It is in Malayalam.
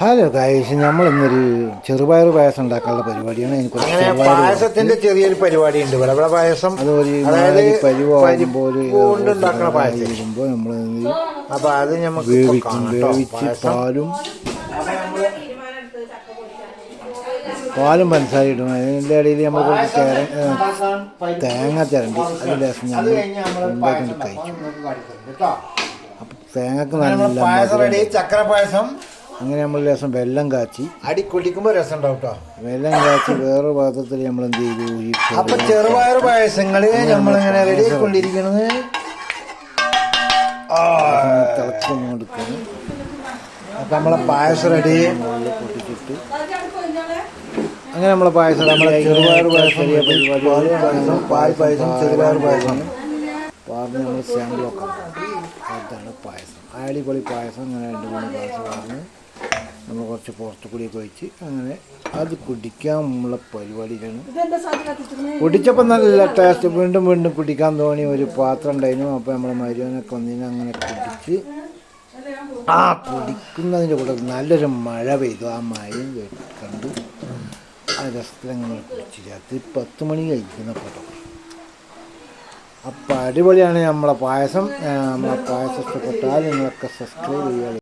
ഹലോ ഗൈസ്, നമ്മളിന്നൊരു ചെറുപയർ പായസം ഉണ്ടാക്കാനുള്ള പരിപാടിയാണ്. പായസത്തിന്റെ ചെറിയൊരു പരിപാടി ഉണ്ട്. വിളവിള പായസം, അതായത് പരിവാകുമ്പോൾ നമ്മൾ അപ്പൊ അത് നമുക്ക് വേവിച്ച് പാലും പഞ്ചസാര ഇടും. അതിൻ്റെ ഇടയിൽ നമ്മൾ കുറച്ച് തേങ്ങ ചിരണ്ടി അത് ലേശം നമ്മൾ ഉണ്ടാക്കി കഴിക്കും. അപ്പം തേങ്ങക്ക് നല്ല ചക്കര പായസം. അങ്ങനെ നമ്മൾ ലേശം വെള്ളം കാച്ചി അടി കുടിക്കുമ്പോൾ രസം ഉണ്ടാവും കേട്ടോ. വെള്ളം കാച്ചി വേറെ പാത്രത്തിൽ നമ്മൾ എന്ത് ചെയ്തു, അപ്പൊ ചെറുപയർ പായസങ്ങള് നമ്മളിങ്ങനെ റെഡി ആയിക്കൊണ്ടിരിക്കണത് തിളച്ചൊന്നും കൊടുക്കുന്നു. അപ്പൊ നമ്മളെ പായസം റെഡി പൊട്ടിച്ചിട്ട് അങ്ങനെ നമ്മളെ പായസം ചെറുപയർ പായസം പാൽ പായസം ചെറുപയർ പായസം പാർന്ന് നമ്മൾ സാമ്പിൾ വെക്കാം. അതാണ് പായസം, അടിപൊളി പായസം. അങ്ങനെ 2-3 ഗ്ലാസ് പാർന്ന് നമ്മൾ കുറച്ച് പുറത്തു കൂടിയൊക്കെ ഒഴിച്ച് അങ്ങനെ അത് കുടിക്കാനുള്ള പരിപാടിയിലാണ്. കുടിച്ചപ്പോൾ നല്ല ടേസ്റ്റ്, വീണ്ടും വീണ്ടും കുടിക്കാൻ തോന്നി. ഒരു പാത്രം ഉണ്ടായിരുന്നു. അപ്പോൾ നമ്മൾ മരുവനൊക്കെ വന്നതിന് അങ്ങനെ കുടിച്ച് കുടിക്കുന്നതിൻ്റെ കൂടെ നല്ലൊരു മഴ പെയ്തു. ആ മഴയും കണ്ട് ആ രസങ്ങൾ കുടിച്ചില്ല. അത് 10 മണി കഴിക്കുന്ന കേട്ടോ. അപ്പം അടിപൊളിയാണ് നമ്മളെ പായസം. നമ്മളെ പായസം ഇഷ്ടപ്പെട്ടാൽ നിങ്ങളൊക്കെ സബ്സ്ക്രൈബ് ചെയ്യുക.